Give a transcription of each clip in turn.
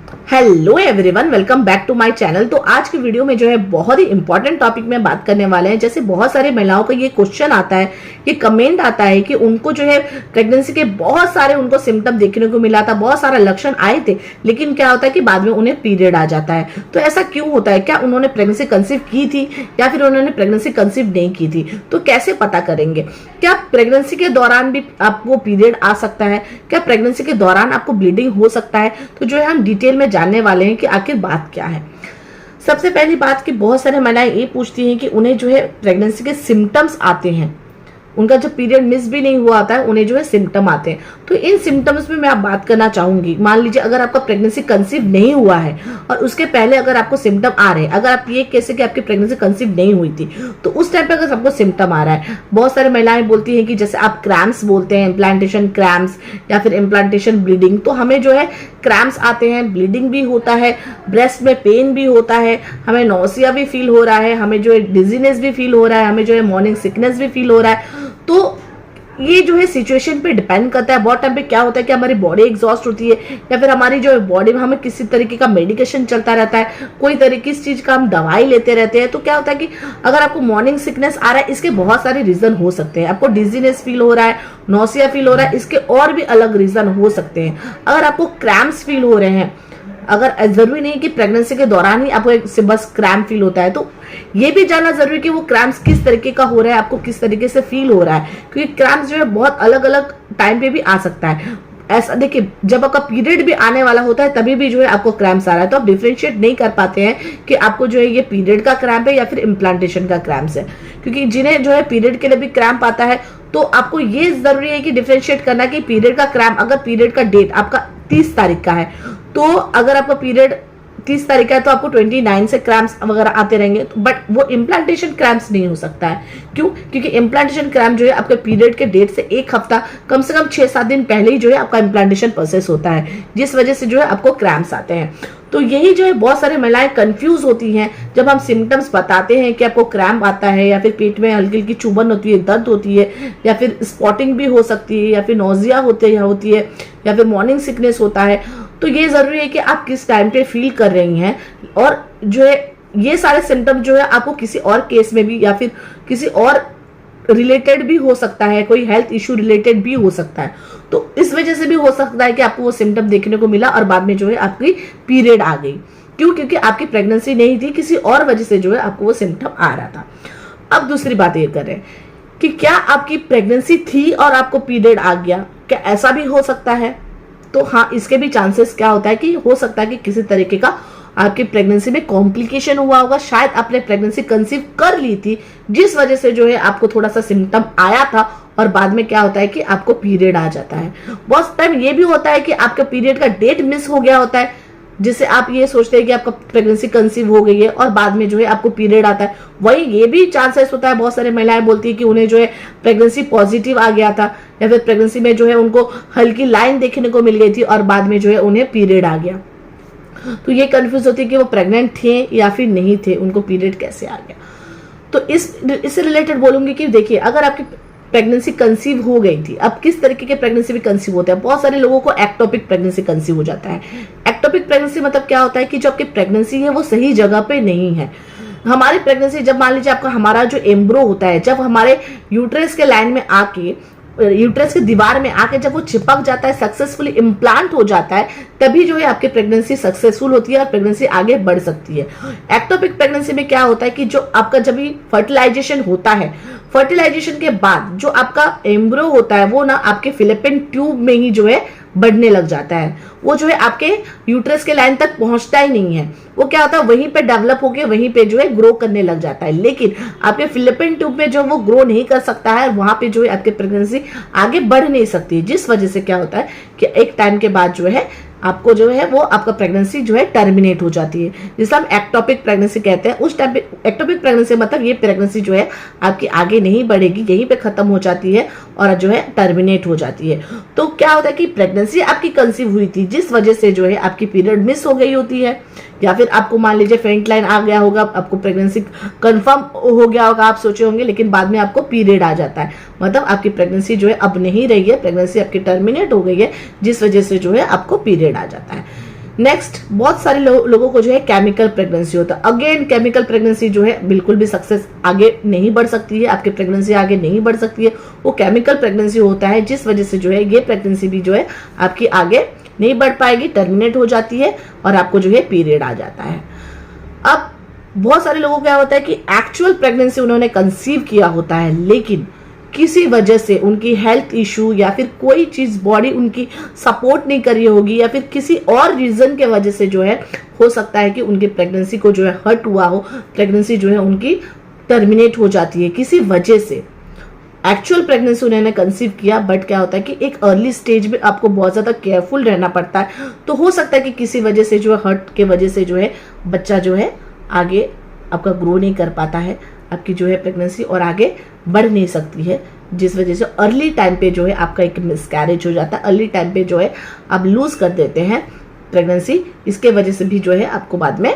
Hello everyone, welcome back to my channel. तो आज की वीडियो में जो है बहुत ही इंपॉर्टेंट टॉपिक में बात करने वाले हैं। जैसे बहुत सारी महिलाओं का ये क्वेश्चन आता है, ये कमेंट आता है कि उनको जो है प्रेगनेंसी के बहुत सारे उनको सिम्टम देखने को मिला था, बहुत सारे लक्षण आए थे, लेकिन क्या होता है कि बाद में उन्हें पीरियड आ जाता है। तो ऐसा क्यों होता है? क्या उन्होंने प्रेगनेंसी कंसीव की थी या फिर उन्होंने प्रेगनेंसी कंसीव नहीं की थी? तो कैसे पता करेंगे? क्या प्रेगनेंसी के दौरान भी आपको पीरियड आ सकता है? क्या प्रेगनेंसी के दौरान आपको ब्लीडिंग हो सकता है? तो जो है हम डिटेल में जानने वाले हैं कि आखिर बात क्या है। सबसे पहली बात कि बहुत सारे महिलाएं ये पूछती हैं कि उन्हें जो है प्रेगनेंसी के सिम्टम्स आते हैं, उनका जो पीरियड मिस भी नहीं हुआ आता है, उन्हें जो है सिम्टम आते हैं। तो इन सिम्टम्स में मैं आप बात करना चाहूंगी। मान लीजिए अगर आपका प्रेगनेंसी कंसीव नहीं हुआ है और उसके पहले अगर आपको सिम्टम आ रहे हैं, अगर आप ये कैसे कि आपकी प्रेगनेंसी कंसीव नहीं हुई थी, तो उस टाइम पे अगर आपको सिम्टम आ रहा है, बहुत सारी महिलाएं बोलती हैं कि जैसे आप क्रैम्प्स बोलते हैं, इम्प्लांटेशन क्रैम्प्स या फिर इम्प्लांटेशन ब्लीडिंग, तो हमें जो है क्रैम्प्स आते हैं, ब्लीडिंग भी होता है, ब्रेस्ट में पेन भी होता है, हमें नौसिया भी फील हो रहा है, हमें जो है डिजीनेस भी फील हो रहा है, हमें जो है मॉर्निंग सिकनेस भी फील हो रहा है। तो ये जो है सिचुएशन पे डिपेंड करता है। बहुत टाइम पे क्या होता है कि हमारी बॉडी एग्जॉस्ट होती है या फिर हमारी जो बॉडी में हमें किसी तरीके का मेडिकेशन चलता रहता है, कोई तरीके की चीज का हम दवाई लेते रहते हैं। तो क्या होता है कि अगर आपको मॉर्निंग सिकनेस आ रहा है, इसके बहुत सारे रीजन हो सकते हैं। आपको डिजीनेस फील हो रहा है, नौसिया फील हो रहा है, इसके और भी अलग रीजन हो सकते हैं। अगर आपको क्रैम्प्स फील हो रहे हैं, अगर जरूरी नहीं कि प्रेगनेंसी के दौरान ही आपको बस क्रैम्प फील होता है, तो ये भी जानना जरूरी है कि वो क्रैम्प्स किस तरीके का हो रहा है, आपको किस तरीके से फील हो रहा है, क्योंकि क्रैम्प्स जो है बहुत अलग अलग टाइम पे भी आ सकता है। ऐसा देखिए, जब आपका पीरियड भी आने वाला होता है तभी भी जो है आपको क्रैम्प्स आ रहा है, तो आप डिफरेंशिएट नहीं कर पाते हैं कि आपको जो है ये पीरियड का क्रैम्प है या फिर इम्प्लांटेशन का क्रैम्प्स है। क्योंकि जिन्हें जो है पीरियड के लिए भी क्रैम्प आता है, तो आपको ये जरूरी है कि डिफरेंशिएट करना कि पीरियड का क्रैम्प, अगर पीरियड का डेट आपका 30 तारीख का है, तो अगर आपका पीरियड 30 तारीख का है तो आपको 29 से क्रैम्प्स वगैरह आते रहेंगे, बट वो इम्प्लांटेशन क्रैम्प्स नहीं हो सकता है। क्यों? क्योंकि इम्प्लांटेशन क्रैम्प जो है आपके पीरियड के डेट से एक हफ्ता, कम से कम 6-7 दिन पहले ही जो है आपका इम्प्लांटेशन प्रोसेस होता है, जिस वजह से जो है आपको क्रैम्प्स आते हैं। तो यही जो है बहुत सारी महिलाएं कंफ्यूज होती हैं जब हम सिम्टम्स बताते हैं कि आपको क्रैम्प आता है या फिर पेट में हल्की हल्की चुभन होती है, दर्द होती है, या फिर स्पॉटिंग भी हो सकती है, या फिर नोजिया होती है, या फिर मॉर्निंग सिकनेस होता है। तो ये जरूरी है कि आप किस टाइम पे फील कर रही हैं, और जो है ये सारे सिम्टम जो है आपको किसी और केस में भी या फिर किसी और रिलेटेड भी हो सकता है, कोई हेल्थ इश्यू रिलेटेड भी हो सकता है। तो इस वजह से भी हो सकता है कि आपको वो सिम्टम देखने को मिला और बाद में जो है आपकी पीरियड आ गई। क्यों? क्योंकि आपकी प्रेगनेंसी नहीं थी, किसी और वजह से जो है आपको वो सिम्टम आ रहा था। अब दूसरी बात ये करें कि क्या आपकी प्रेगनेंसी थी और आपको पीरियड आ गया, क्या ऐसा भी हो सकता है? तो हाँ, इसके भी चांसेस क्या होता है कि हो सकता है कि किसी तरीके का आपकी प्रेगनेंसी में कॉम्प्लिकेशन हुआ होगा, शायद आपने प्रेगनेंसी कंसीव कर ली थी, जिस वजह से जो है आपको थोड़ा सा सिम्टम आया था और बाद में क्या होता है कि आपको पीरियड आ जाता है। बहुत टाइम ये भी होता है कि आपका पीरियड का डेट मिस हो गया होता है, जिससे आप ये सोचते हैं कि आपका प्रेगनेंसी कंसीव हो गई है और बाद में जो है आपको पीरियड आता है। वही ये भी चांसेस होता है, बहुत सारी महिलाएं बोलती है कि उन्हें जो है प्रेगनेंसी पॉजिटिव आ गया था, या फिर प्रेगनेंसी में जो है उनको हल्की लाइन देखने को मिल गई थी और बाद में जो है उन्हें पीरियड आ गया। तो ये कंफ्यूज होती है कि वो प्रेग्नेंट थे या फिर नहीं थे, उनको पीरियड कैसे आ गया। तो इससे रिलेटेड बोलूंगी कि देखिए, अगर आपकी प्रेगनेंसी कंसीव हो गई थी, अब किस तरीके के प्रेगनेंसी भी कंसीव होते हैं। बहुत सारे लोगों को एक्टोपिक प्रेगनेंसी कंसीव हो जाता है। एक्टोपिक प्रेगनेंसी मतलब क्या होता है कि जो आपकी प्रेगनेंसी है वो सही जगह पे नहीं है। हमारी प्रेगनेंसी, जब मान लीजिए आपका हमारा जो एम्ब्रो होता है, जब हमारे यूट्रस के लाइन में आके, यूट्रस की दीवार में आके जब वो चिपक जाता है, सक्सेसफुली इम्प्लांट हो जाता है, तभी जो है आपकी प्रेगनेंसी सक्सेसफुल होती है और प्रेगनेंसी आगे बढ़ सकती है। एक्टोपिक प्रेगनेंसी में क्या होता है कि जो आपका जब भी फर्टिलाइजेशन होता है, फर्टिलाइजेशन के बाद जो आपका एम्ब्रो होता है वो ना आपके फिलिपिन ट्यूब में ही जो है बढ़ने लग जाता है। वो जो है आपके यूट्रस के लाइन तक पहुंचता ही नहीं है, वो क्या होता है वहीं पे डेवलप होके वहीं पे जो है ग्रो करने लग जाता है। लेकिन आपके फिलिपिन ट्यूब में जो वो ग्रो नहीं कर सकता है, वहां पे जो है आपकी प्रेगनेंसी आगे बढ़ नहीं सकती, जिस वजह से क्या होता है कि एक टाइम के बाद जो है आपको जो है वो आपका प्रेगनेंसी जो है टर्मिनेट हो जाती है, जिसे हम एक्टोपिक प्रेगनेंसी कहते हैं। उस टाइम पे एक्टोपिक प्रेगनेंसी मतलब ये प्रेगनेंसी जो है आपकी आगे नहीं बढ़ेगी, यहीं पे खत्म हो जाती है और जो है टर्मिनेट हो जाती है। तो क्या होता है कि प्रेगनेंसी आपकी कंसीव हुई थी, जिस वजह से जो है आपकी पीरियड मिस हो गई होती है, या फिर आपको मान लीजिए फेंट लाइन आ गया होगा, आपको प्रेगनेंसी कंफर्म हो गया होगा, आप सोचे होंगे, लेकिन बाद में आपको पीरियड आ जाता है, मतलब आपकी प्रेगनेंसी जो है अब नहीं रही है, प्रेगनेंसी आपकी टर्मिनेट हो गई है, जिस वजह से जो है आपको पीरियड आ जाता है। नेक्स्ट, बहुत सारे लोगों को जो है केमिकल प्रेगनेंसी होता है। अगेन केमिकल प्रेगनेंसी जो है बिल्कुल भी सक्सेस आगे नहीं बढ़ सकती है, आपकी प्रेगनेंसी आगे नहीं बढ़ सकती है। वो केमिकल प्रेगनेंसी होता है जिस वजह से जो है ये प्रेगनेंसी भी जो है आपकी आगे नहीं बढ़ पाएगी, टर्मिनेट हो जाती है और आपको जो है पीरियड आ जाता है। अब बहुत सारे लोगों को क्या होता है कि एक्चुअल प्रेगनेंसी उन्होंने कंसीव किया होता है, लेकिन किसी वजह से उनकी हेल्थ इशू या फिर कोई चीज बॉडी उनकी सपोर्ट नहीं कर रही होगी या फिर किसी और रीजन के वजह से जो है हो सकता है कि उनकी प्रेगनेंसी को जो है हर्ट हुआ हो, प्रेगनेंसी जो है उनकी टर्मिनेट हो जाती है किसी वजह से। एक्चुअल प्रेगनेंसी उन्होंने कंसीव किया, बट क्या होता है कि एक अर्ली स्टेज में आपको बहुत ज्यादा केयरफुल रहना पड़ता है। तो हो सकता है कि किसी वजह से जो है हर्ट के वजह से जो है बच्चा जो है आगे आपका ग्रो नहीं कर पाता है, आपकी जो है प्रेगनेंसी और आगे बढ़ नहीं सकती है, जिस वजह से अर्ली टाइम पे जो है आपका एक मिसकैरेज हो जाता है, अर्ली टाइम पे जो है आप लूज कर देते हैं प्रेगनेंसी। इसके वजह से भी जो है आपको बाद में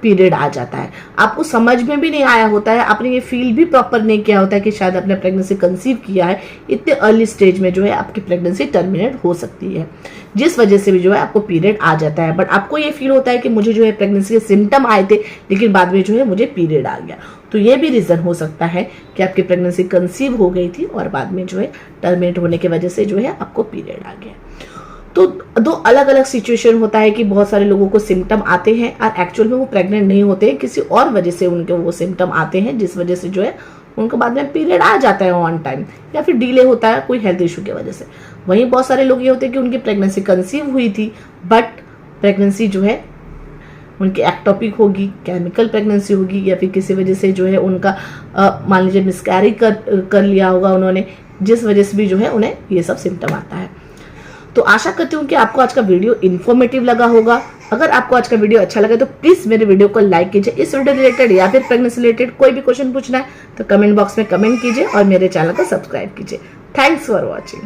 पीरियड आ जाता है। आपको समझ में भी नहीं आया होता है, आपने ये फील भी प्रॉपर नहीं किया होता है कि शायद आपने प्रेगनेंसी कंसीव किया है। इतने अर्ली स्टेज में जो है आपकी प्रेगनेंसी टर्मिनेट हो सकती है, जिस वजह से भी जो है आपको पीरियड आ जाता है। बट आपको ये फील होता है कि मुझे जो है प्रेगनेंसी के सिम्टम आए थे लेकिन बाद में जो है मुझे पीरियड आ गया। तो ये भी रीजन हो सकता है कि आपकी प्रेगनेंसी कंसीव हो गई थी और बाद में जो है टर्मिनेट होने की वजह से जो है आपको पीरियड आ गया। तो दो अलग अलग सिचुएशन होता है कि बहुत सारे लोगों को सिम्टम आते हैं और एक्चुअल में वो प्रेग्नेंट नहीं होते हैं, किसी और वजह से उनके वो सिम्टम आते हैं जिस वजह से जो है उनको बाद में पीरियड आ जाता है ऑन टाइम, या फिर डिले होता है कोई हेल्थ इशू की वजह से। वहीं बहुत सारे लोग ये होते हैं कि उनकी प्रेगनेंसी कंसीव हुई थी बट प्रेगनेंसी जो है उनकी एक्टोपिक होगी, केमिकल प्रेगनेंसी होगी, या फिर किसी वजह से जो है उनका मान लीजिए मिसकैरेज कर लिया होगा उन्होंने, जिस वजह से भी जो है उन्हें ये सब सिम्टम आता है। तो आशा करती हूँ कि आपको आज का वीडियो इन्फॉर्मेटिव लगा होगा। अगर आपको आज का वीडियो अच्छा लगे तो प्लीज मेरे वीडियो को लाइक कीजिए। इस वीडियो रिलेटेड या फिर प्रेगनेंसी रिलेटेड कोई भी क्वेश्चन पूछना है तो कमेंट बॉक्स में कमेंट कीजिए और मेरे चैनल को सब्सक्राइब कीजिए। Thanks for watching.